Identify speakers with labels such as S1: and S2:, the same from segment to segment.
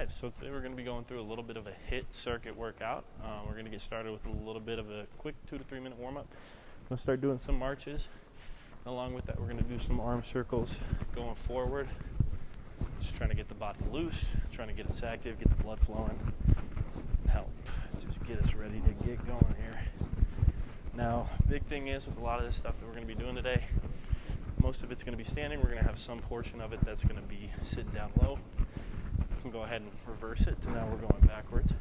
S1: Alright, so today we're going to be going through a little bit of a HIIT circuit workout. We're going to get started with a little bit of a quick 2 to 3 minute warm-up. I'm going to start doing some marches. Along with that, we're going to do some arm circles going forward. Just trying to get the body loose, trying to get us active, get the blood flowing, and help just get us ready to get going here. Now, big thing is with a lot of this stuff that we're going to be doing today, most of it's going to be standing. We're going to have some portion of it that's going to be sitting down low. You can go ahead and reverse it to now we're going backwards.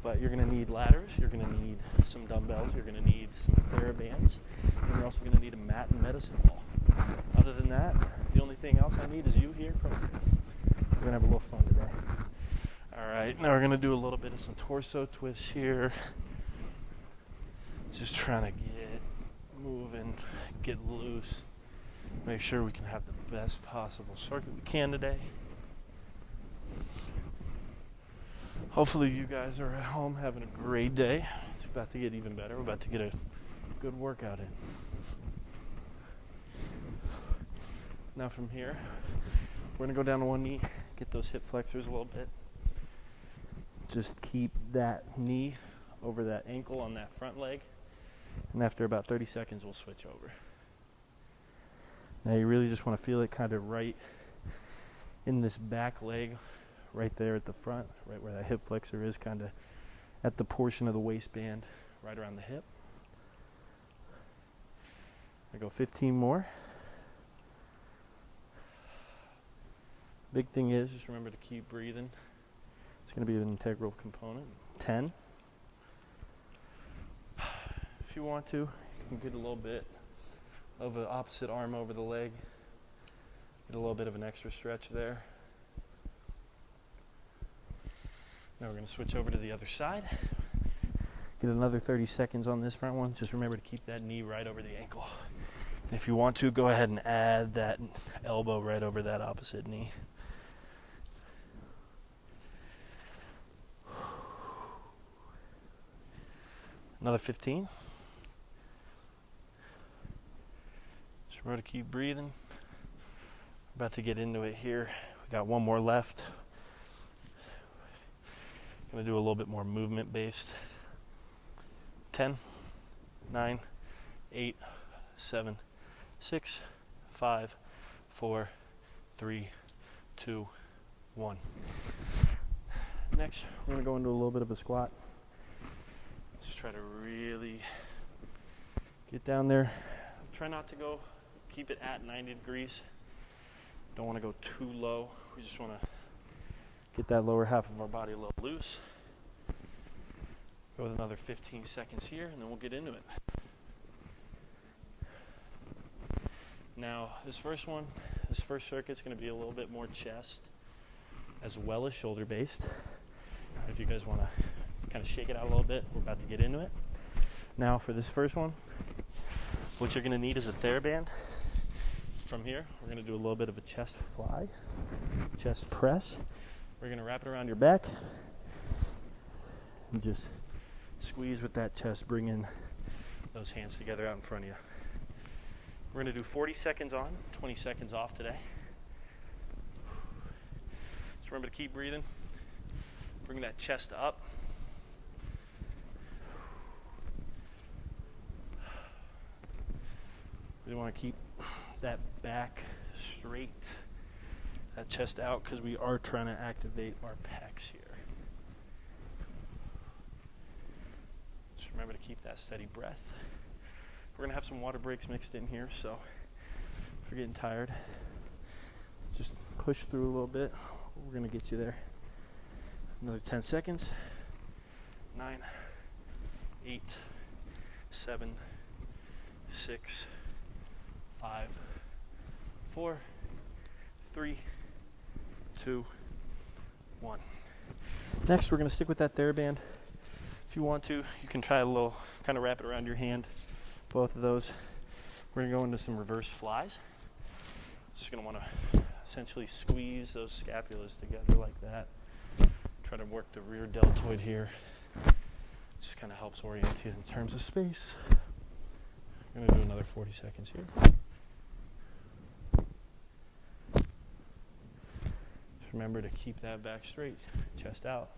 S1: But you're going to need ladders, you're going to need some dumbbells, you're going to need some Therabands, and you're also going to need a mat and medicine ball. Other than that, the only thing else I need is you here present. We're going to have a little fun today. Alright, now we're going to do a little bit of some torso twists here. Just trying to get moving, get loose, make sure we can have the best possible circuit we can today. Hopefully you guys are at home having a great day. It's about to get even better. We're about to get a good workout in. Now from here, we're going to go down to one knee, get those hip flexors a little bit. Just keep that knee over that ankle on that front leg. And after about 30 seconds, we'll switch over. Now you really just want to feel it kind of right in this back leg, right there at the front, right where that hip flexor is, kind of at the portion of the waistband right around the hip. I go 15 more. Big thing is just remember to keep breathing. It's going to be an integral component. 10. If you want to, you can get a little bit of an opposite arm over the leg. Get a little bit of an extra stretch there. Now we're going to switch over to the other side. Get another 30 seconds on this front one. Just remember to keep that knee right over the ankle. And if you want to, go ahead and add that elbow right over that opposite knee. Another 15. Just remember to keep breathing. We're about to get into it here. We got one more left. Going to do a little bit more movement based. 10, 9, 8, 7, 6, 5, 4, 3, 2, 1. Next, we're going to go into a little bit of a squat. Just try to really get down there. Try not to go, keep it at 90 degrees. Don't want to go too low. We just want to get that lower half of our body a little loose. Go with another 15 seconds here, and then we'll get into it. Now, this first circuit is going to be a little bit more chest as well as shoulder based. If you guys want to kind of shake it out a little bit, we're about to get into it. Now, for this first one, what you're going to need is a Theraband. From here, we're going to do a little bit of a chest fly, chest press. We're going to wrap it around your back and just squeeze with that chest, bring in those hands together out in front of you. We're going to do 40 seconds on, 20 seconds off today. Just remember to keep breathing. Bring that chest up. We want to keep that back straight, that chest out, because we are trying to activate our pecs here. Just remember to keep that steady breath. We're going to have some water breaks mixed in here, so if you're getting tired, just push through a little bit. We're going to get you there. Another 10 seconds. 9, 8, 7, 6, 5, 4, 3, 2, 1. Next, we're going to stick with that Theraband. If you want to, you can try a little, kind of wrap it around your hand, both of those. We're going to go into some reverse flies. Just going to want to essentially squeeze those scapulas together like that. Try to work the rear deltoid here. Just kind of helps orient you in terms of space. I'm going to do another 40 seconds here. Just remember to keep that back straight, chest out.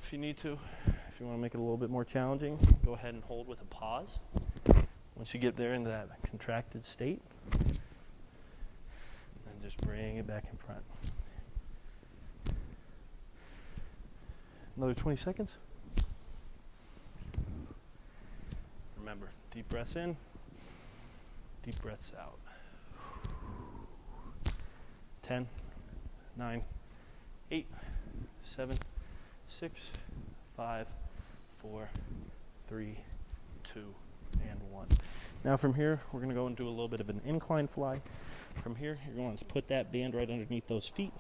S1: If you need to, if you want to make it a little bit more challenging, go ahead and hold with a pause. Once you get there into that contracted state, then just bring it back in front. Another 20 seconds. Remember, deep breaths in, deep breaths out. 10, 9, 8, 7, 6, 5, 4, 3, 2, and 1. Now from here, we're going to go and do a little bit of an incline fly. From here, you're going to put that band right underneath those feet.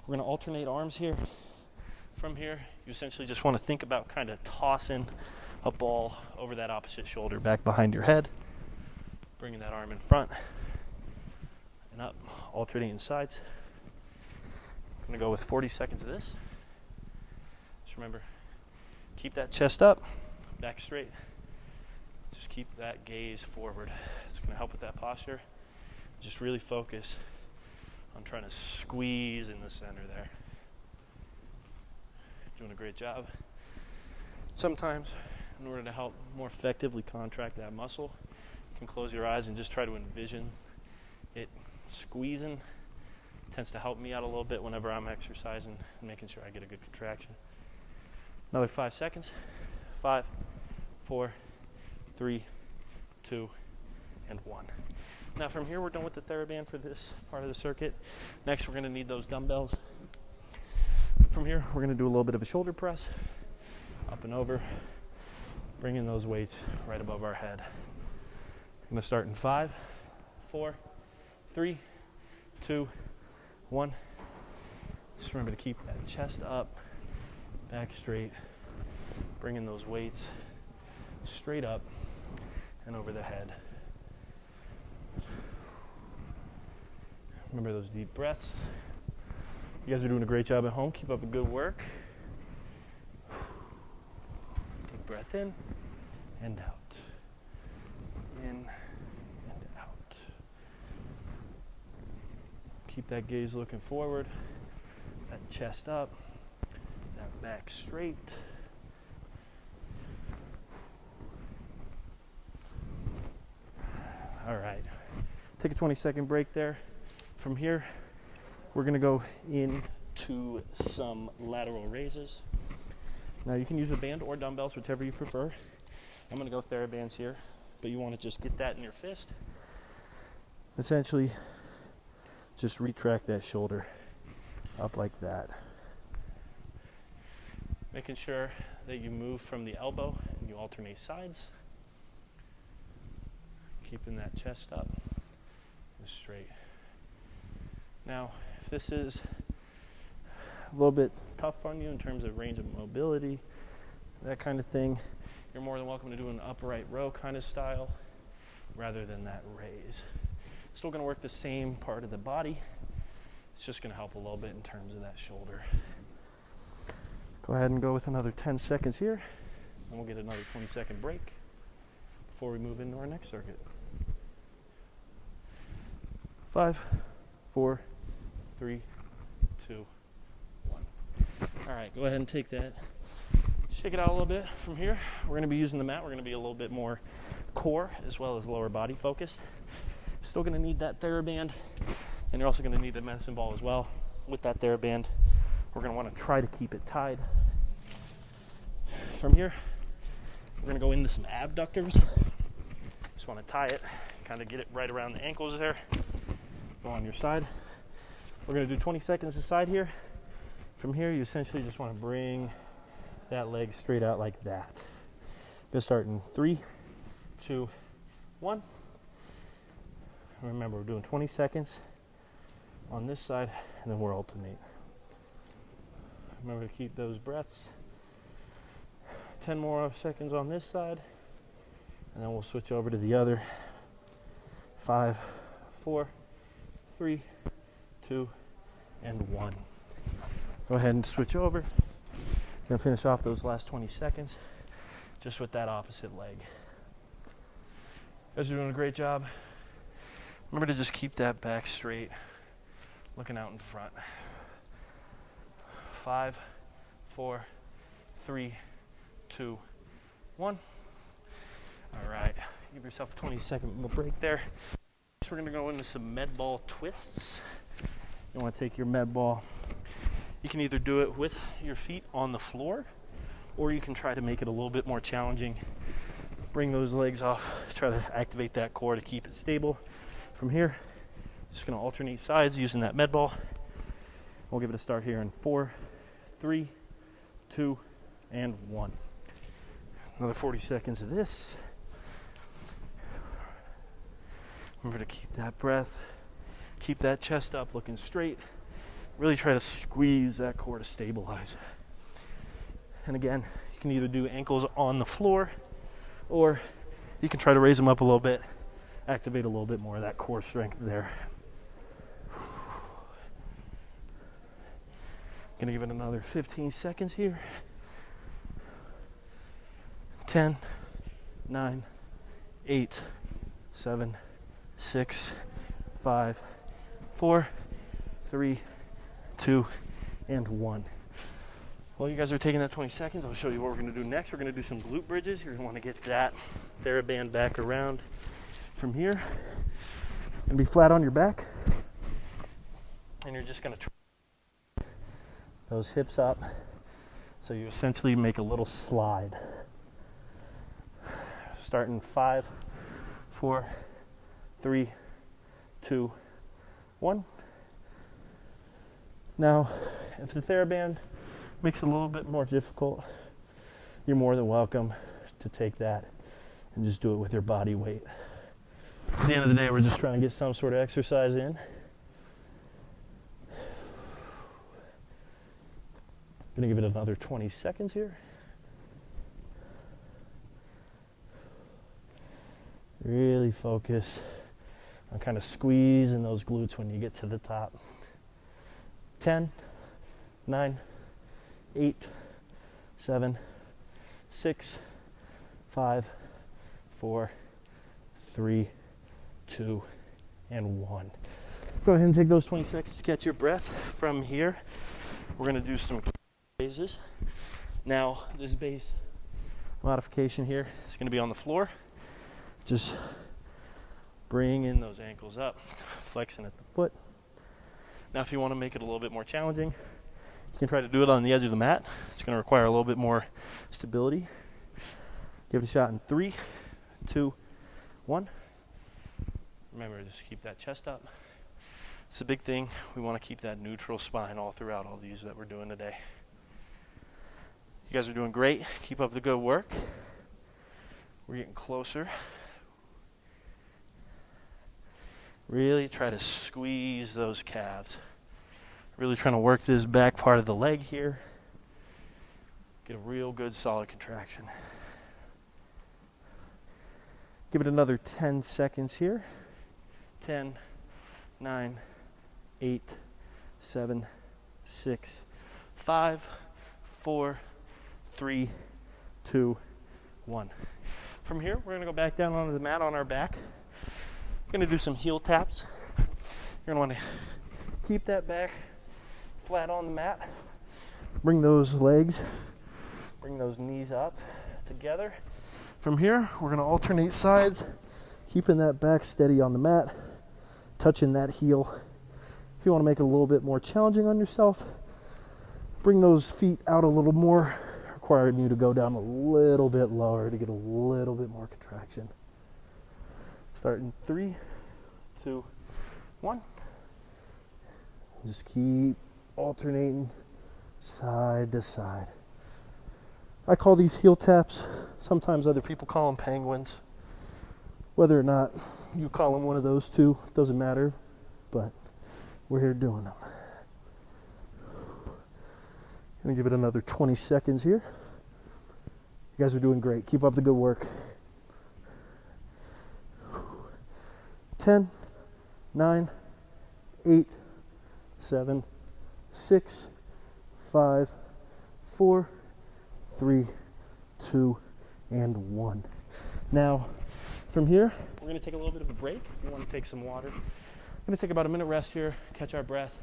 S1: We're going to alternate arms here. From here, you essentially just want to think about kind of tossing a ball over that opposite shoulder back behind your head, bringing that arm in front and up, alternating sides. I'm going to go with 40 seconds of this. Just remember, keep that chest up, back straight. Just keep that gaze forward. It's going to help with that posture. Just really focus on trying to squeeze in the center there. Doing a great job. Sometimes, in order to help more effectively contract that muscle, you can close your eyes and just try to envision it squeezing. It tends to help me out a little bit whenever I'm exercising and making sure I get a good contraction. Another 5 seconds. 5, 4, 3, 2, and 1. Now from here, we're done with the Theraband for this part of the circuit. Next, we're going to need those dumbbells. From here, we're going to do a little bit of a shoulder press, up and over, bringing those weights right above our head. I'm going to start in 5, 4, 3, 2, 1. Just remember to keep that chest up, back straight, bringing those weights straight up and over the head. Remember those deep breaths. You guys are doing a great job at home. Keep up the good work. Deep breath in and out. In and out. Keep that gaze looking forward. That chest up. That back straight. All right. Take a 20-second break there. From here, we're going to go into some lateral raises. Now you can use a band or dumbbells, whichever you prefer. I'm going to go Therabands here, but you want to just get that in your fist. Essentially, just retract that shoulder up like that. Making sure that you move from the elbow and you alternate sides. Keeping that chest up and straight. Now, if this is a little bit tough on you in terms of range of mobility, that kind of thing, you're more than welcome to do an upright row kind of style rather than that raise. Still going to work the same part of the body. It's just going to help a little bit in terms of that shoulder. Go ahead and go with another 10 seconds here, and we'll get another 20-second break before we move into our next circuit. 5, 4, 3, 2, 1. All right, go ahead and take that. Shake it out a little bit. From here, we're going to be using the mat. We're going to be a little bit more core as well as lower body focused. Still going to need that Theraband, and you're also going to need a medicine ball as well. With that Theraband, we're going to want to try to keep it tied. From here, we're going to go into some abductors. Just want to tie it, kind of get it right around the ankles there. Go on your side. We're going to do 20 seconds aside here. From here, you essentially just want to bring that leg straight out like that. Going to start in 3, 2, 1. Remember, we're doing 20 seconds on this side, and then we'll alternate. Remember to keep those breaths. 10 more seconds on this side, and then we'll switch over to the other. 5, 4, 3, 2, and 1. Go ahead and switch over. Gonna finish off those last 20 seconds just with that opposite leg. You guys are doing a great job. Remember to just keep that back straight. looking out in front. 5, 4, 3, 2, 1. All right, give yourself a 20-second break there. Next, we're gonna go into some med ball twists. You wanna take your med ball. You can either do it with your feet on the floor, or you can try to make it a little bit more challenging. Bring those legs off, try to activate that core to keep it stable. From here, just gonna alternate sides using that med ball. We'll give it a start here in 4, 3, 2, and 1. Another 40 seconds of this. Remember to keep that breath, keep that chest up, looking straight. Really try to squeeze that core to stabilize. And again, you can either do ankles on the floor, or you can try to raise them up a little bit, activate a little bit more of that core strength there. Gonna give it another 15 seconds here. 10, 9, 8, 7, 6, 5, 4, 3, 2, and 1. While you guys are taking that 20 seconds, I'll show you what we're going to do next. We're going to do some glute bridges. You're going to want to get that Theraband back around from here and be flat on your back. And you're just going to try those hips up so you essentially make a little slide. Starting 5, 4, 3, 2, 1. Now, if the Theraband makes it a little bit more difficult, you're more than welcome to take that and just do it with your body weight. At the end of the day, we're just trying to get some sort of exercise in. I'm going to give it another 20 seconds here. Really focus on kind of squeezing those glutes when you get to the top. 10, 9, 8, 7, 6, 5, 4, 3, 2, and 1. Go ahead and take those 20 seconds to catch your breath. From here, we're going to do some raises. Now, this base modification here is going to be on the floor. Just bringing those ankles up, flexing at the foot. Now, if you want to make it a little bit more challenging, you can try to do it on the edge of the mat. It's going to require a little bit more stability. Give it a shot in 3, 2, 1. Remember, just keep that chest up. It's a big thing. We want to keep that neutral spine all throughout all these that we're doing today. You guys are doing great. Keep up the good work. We're getting closer. Really try to squeeze those calves. Really trying to work this back part of the leg here. Get a real good solid contraction. Give it another 10 seconds here. 10, 9, 8, 7, 6, 5, 4, 3, 2, 1. From here, we're going to go back down onto the mat on our back. We're going to do some heel taps. You're going to want to keep that back flat on the mat. Bring those legs, bring those knees up together. From here, we're going to alternate sides, keeping that back steady on the mat, touching that heel. If you want to make it a little bit more challenging on yourself, bring those feet out a little more, requiring you to go down a little bit lower to get a little bit more contraction. Start in 3, 2, 1. Just keep alternating side to side. I call these heel taps. Sometimes other people call them penguins. Whether or not you call them one of those two, doesn't matter. But we're here doing them. Gonna give it another 20 seconds here. You guys are doing great. Keep up the good work. 10, 9, 8, 7, 6, 5, 4, 3, 2, and 1. Now, from here, we're going to take a little bit of a break. If you want to take some water, gonna take about a minute rest here, catch our breath,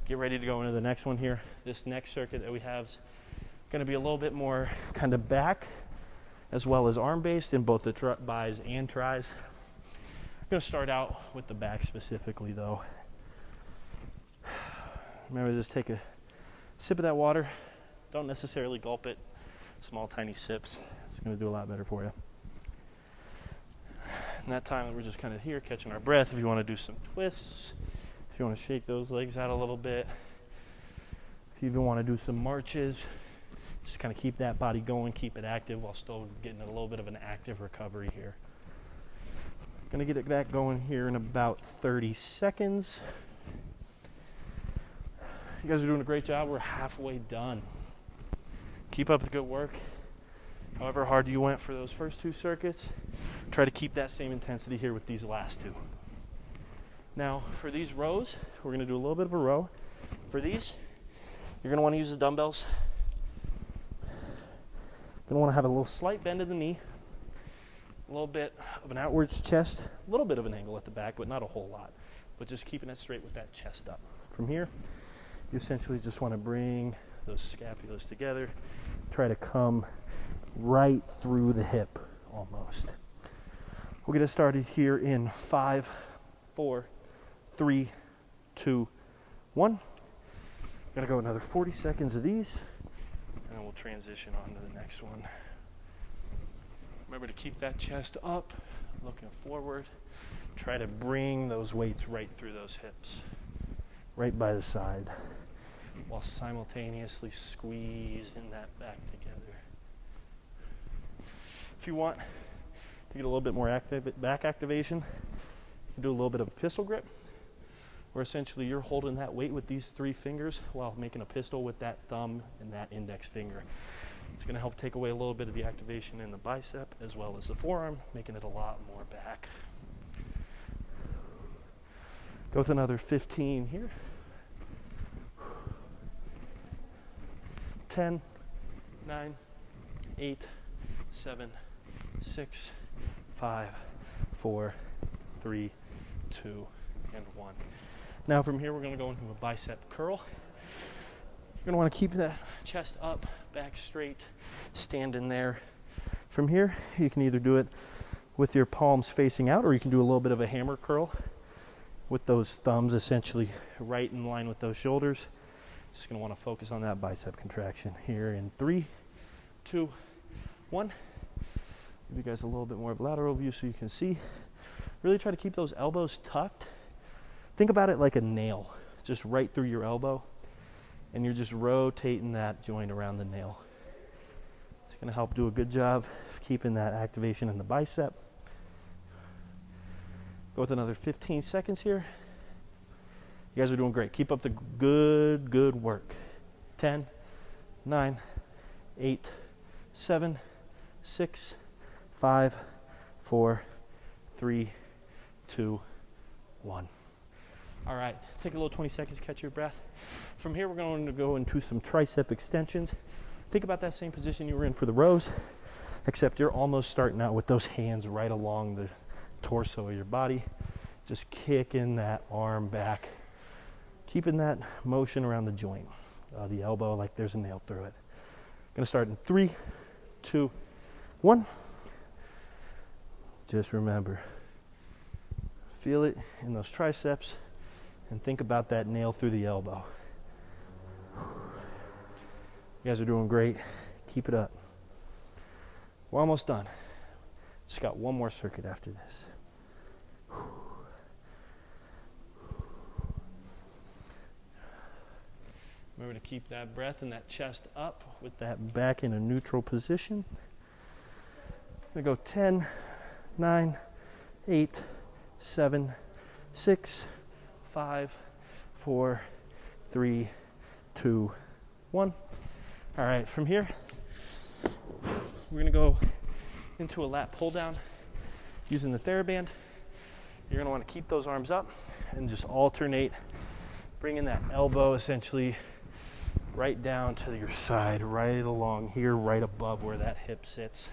S1: get ready to go into the next one here. This next circuit that we have is gonna be a little bit more kind of back as well as arm based in both the bis and tris. I'm gonna start out with the back specifically though. Remember, just take a sip of that water. Don't necessarily gulp it. Small, tiny sips. It's going to do a lot better for you. In that time, we're just kind of here catching our breath. If you want to do some twists, if you want to shake those legs out a little bit, if you even want to do some marches, just kind of keep that body going, keep it active while still getting a little bit of an active recovery here. Going to get that going here in about 30 seconds. You guys are doing a great job. We're halfway done. Keep up the good work. However hard you went for those first two circuits, try to keep that same intensity here with these last two. Now, for these rows, we're going to do a little bit of a row. For these, you're going to want to use the dumbbells. You're going to want to have a little slight bend in the knee, a little bit of an outwards chest, a little bit of an angle at the back, but not a whole lot. But just keeping it straight with that chest up. From here, you essentially just want to bring those scapulas together, try to come right through the hip almost. We'll get it started here in 5, 4, 3, 2, 1. Gonna go another 40 seconds of these, and then we'll transition on to the next one. Remember to keep that chest up, looking forward. Try to bring those weights right through those hips, right by the side, while simultaneously squeezing that back together. If you want to get a little bit more back activation, you can do a little bit of a pistol grip, where essentially you're holding that weight with these 3 fingers while making a pistol with that thumb and that index finger. It's going to help take away a little bit of the activation in the bicep as well as the forearm, making it a lot more back. Go with another 15 here. 10, 9, 8, 7, 6, 5, 4, 3, 2, and 1. Now from here, we're going to go into a bicep curl. You're going to want to keep that chest up, back straight, standing there. From here, you can either do it with your palms facing out, or you can do a little bit of a hammer curl with those thumbs essentially right in line with those shoulders. Just going to want to focus on that bicep contraction here in 3, 2, 1. Give you guys a little bit more of lateral view so you can see. Really try to keep those elbows tucked. Think about it like a nail, just right through your elbow, and you're just rotating that joint around the nail. It's going to help do a good job of keeping that activation in the bicep. Go with another 15 seconds here. You guys are doing great. Keep up the good work. 10, 9, 8, 7, 6, 5, 4, 3, 2, 1. All right, take a little 20 seconds, catch your breath. From here, we're going to go into some tricep extensions. Think about that same position you were in for the rows, except you're almost starting out with those hands right along the torso of your body. Just kicking that arm back, keeping that motion around the joint, the elbow, like there's a nail through it. Gonna start in 3, 2, 1. Just remember, feel it in those triceps and think about that nail through the elbow. You guys are doing great. Keep it up. We're almost done. Just got one more circuit after this. Remember to keep that breath and that chest up with that back in a neutral position. I'm going to go 10, 9, 8, 7, 6, 5, 4, 3, 2, 1. All right, from here, we're going to go into a lat pull down using the Theraband. You're going to want to keep those arms up and just alternate, bringing that elbow essentially right down to your side, right along here, right above where that hip sits.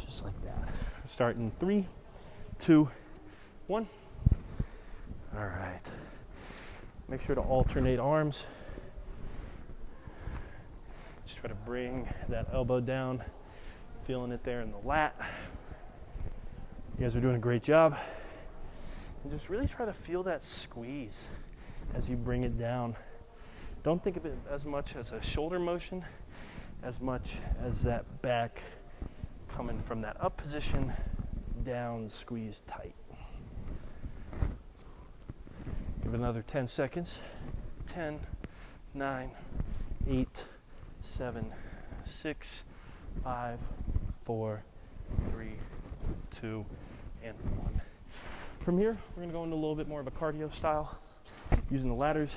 S1: Just like that. Start in 3, 2, 1. All right. Make sure to alternate arms. Just try to bring that elbow down, feeling it there in the lat. You guys are doing a great job. And just really try to feel that squeeze as you bring it down. Don't think of it as much as a shoulder motion, as much as that back coming from that up position, down, squeeze tight. Give it another 10 seconds. 10, 9, 8, 7, 6, 5, 4, 3, 2, and 1. From here, we're going to go into a little bit more of a cardio style, using the ladders.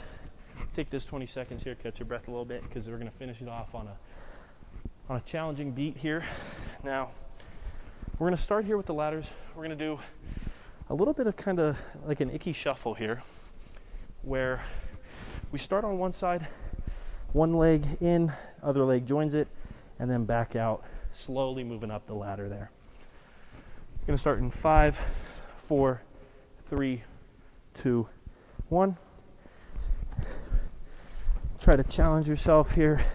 S1: Take this 20 seconds here, catch your breath a little bit, because we're going to finish it off on a challenging beat here. Now, we're going to start here with the ladders. We're going to do a little bit of kind of like an icky shuffle here, where we start on one side, one leg in, other leg joins it, and then back out, slowly moving up the ladder there. We're going to start in 5, 4, 3, 2, 1. Try to challenge yourself here.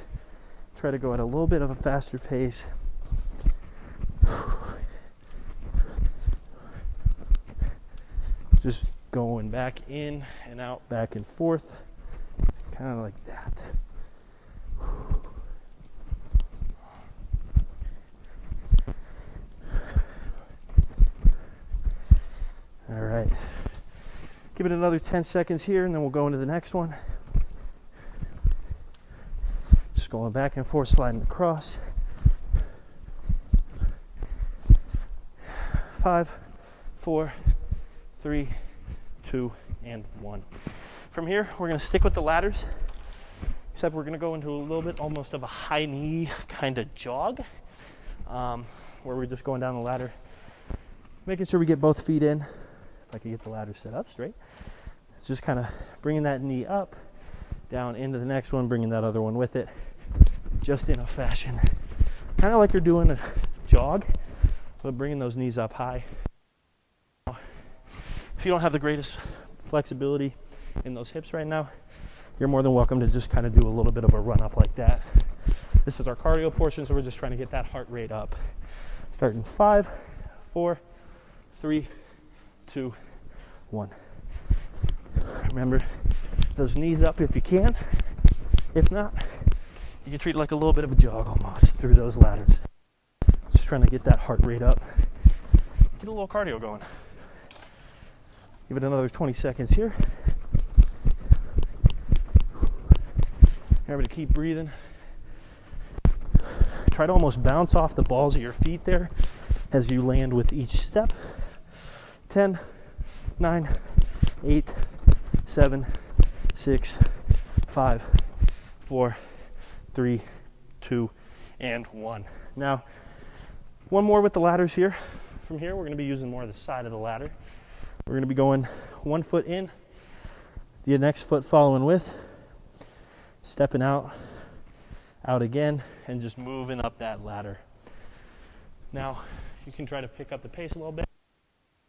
S1: Try to go at a little bit of a faster pace. Just going back in and out, back and forth, kind of like that. All right. Give it another 10 seconds here, and then we'll go into the next one. Just going back and forth, sliding across. 5, 4, 3, 2, and 1. From here, we're going to stick with the ladders, except we're going to go into a little bit almost of a high knee kind of jog, where we're just going down the ladder, making sure we get both feet in. If I can get the ladder set up straight. Just kind of bringing that knee up, down into the next one, bringing that other one with it, just in a fashion, kind of like you're doing a jog, but bringing those knees up high. If you don't have the greatest flexibility in those hips right now, you're more than welcome to just kind of do a little bit of a run up like that. This is our cardio portion, so we're just trying to get that heart rate up. Starting 5, 4, 3, 2, 1. Remember, those knees up if you can. If not, you can treat it like a little bit of a jog almost through those ladders. Just trying to get that heart rate up. Get a little cardio going. Give it another 20 seconds here. Remember to keep breathing. Try to almost bounce off the balls of your feet there as you land with each step. 10, 9, 8, 7, 6, 5, 4, 3, 2, and 1. Now, one more with the ladders here. From here, we're going to be using more of the side of the ladder. We're going to be going one foot in, the next foot following with, stepping out again, and just moving up that ladder. Now, you can try to pick up the pace a little bit.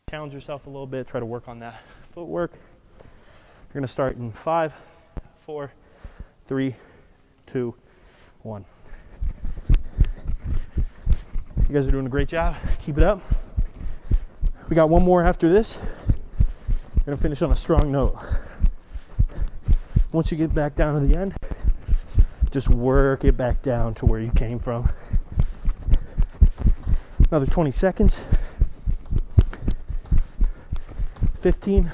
S1: Challenge yourself a little bit, try to work on that footwork. You're going to start in 5, 4, 3, 2, 1. You guys are doing a great job. Keep it up. We got one more after this. We're going to finish on a strong note. Once you get back down to the end, just work it back down to where you came from. Another 20 seconds. 15,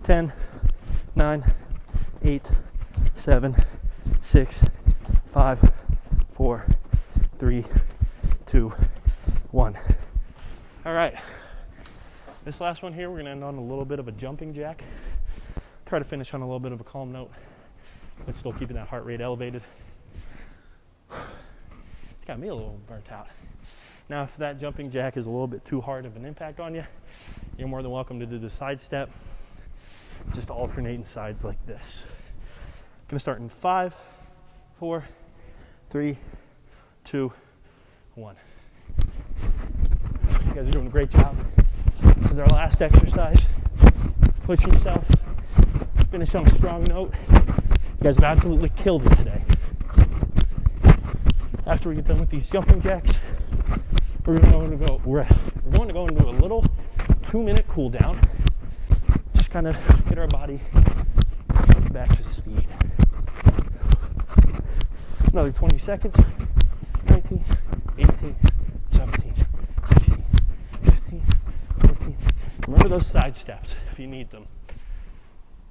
S1: 10, 9, 8, 7, 6, 5, 4, 3, 2, 1. All right. This last one here, we're going to end on a little bit of a jumping jack. Try to finish on a little bit of a calm note, but still keeping that heart rate elevated. Got me a little burnt out. Now, if that jumping jack is a little bit too hard of an impact on you, you're more than welcome to do the side step. Just alternating sides like this. Gonna start in 5, 4, 3, 2, 1. You guys are doing a great job. This is our last exercise. Push yourself. Finish on a strong note. You guys have absolutely killed it today. After we get done with these jumping jacks, we're going to go into a little 2-minute cool down. Just kind of get our body back to speed. Another 20 seconds. 19, 18, 17, 16, 15, 14. Remember those side steps if you need them.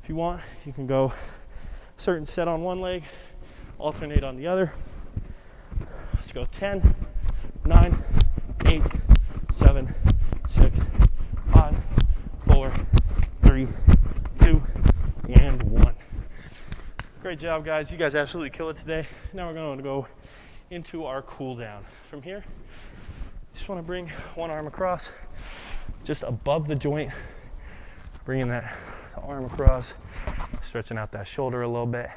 S1: If you want, you can go certain set on one leg, alternate on the other. Let's go 10, 9, 8, 7, 6, 5, 4, 3, 2, and 1. Great job, guys. You guys absolutely kill it today. Now we're going to go into our cool down. From here, just want to bring one arm across, just above the joint, bringing that arm across, stretching out that shoulder a little bit.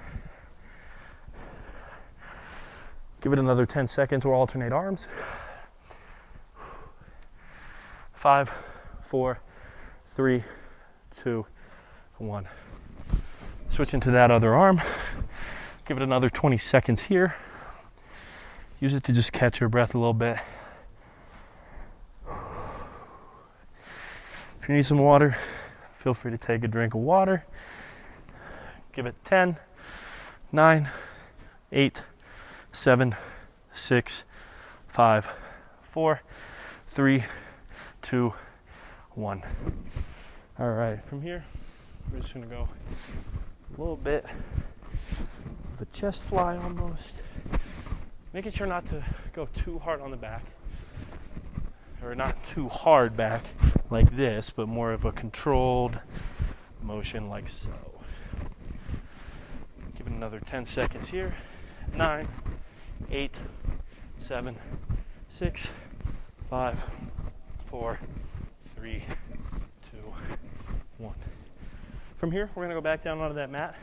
S1: Give it another 10 seconds. We'll alternate arms. 5, 4, 3, 2, 1. Switch into that other arm. Give it another 20 seconds here. Use it to just catch your breath a little bit. If you need some water, feel free to take a drink of water. Give it 10, 9, 8, 7, 6, 5, 4, 3, 2, 1. All right, from here, we're just gonna go a little bit of a chest fly almost. Making sure not to go too hard on the back, or not too hard back like this, but more of a controlled motion like so. Give it another 10 seconds here. 9, 8, 7, 6, 5, 4, 3, 2, 1. From here, we're going to go back down onto that mat.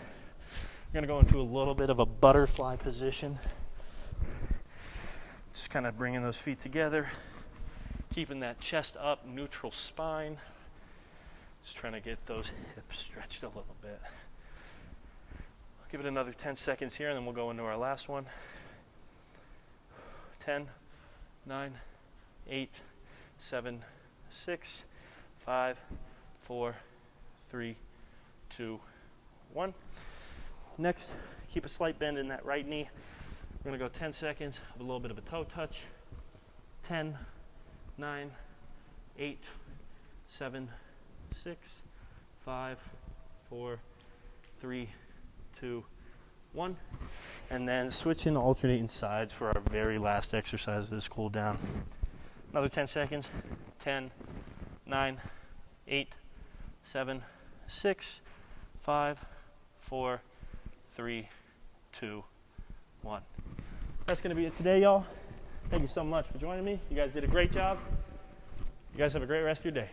S1: We're going to go into a little bit of a butterfly position. Just kind of bringing those feet together, keeping that chest up, neutral spine. Just trying to get those hips stretched a little bit. I'll give it another 10 seconds here, and then we'll go into our last one. 10, 9, 8, 7, 6, 5, 4, 3, 2, 1. Next, keep a slight bend in that right knee. We're going to go 10 seconds of a little bit of a toe touch. 10, 9, 8, 7, 6, 5, 4, 3, 2, 1. And then switch in alternating sides for our very last exercise of this cool down. Another 10 seconds. 10, 9, 8, 7, 6, 5, 4, 3, 2, 1. That's going to be it today, y'all. Thank you so much for joining me. You guys did a great job. You guys have a great rest of your day.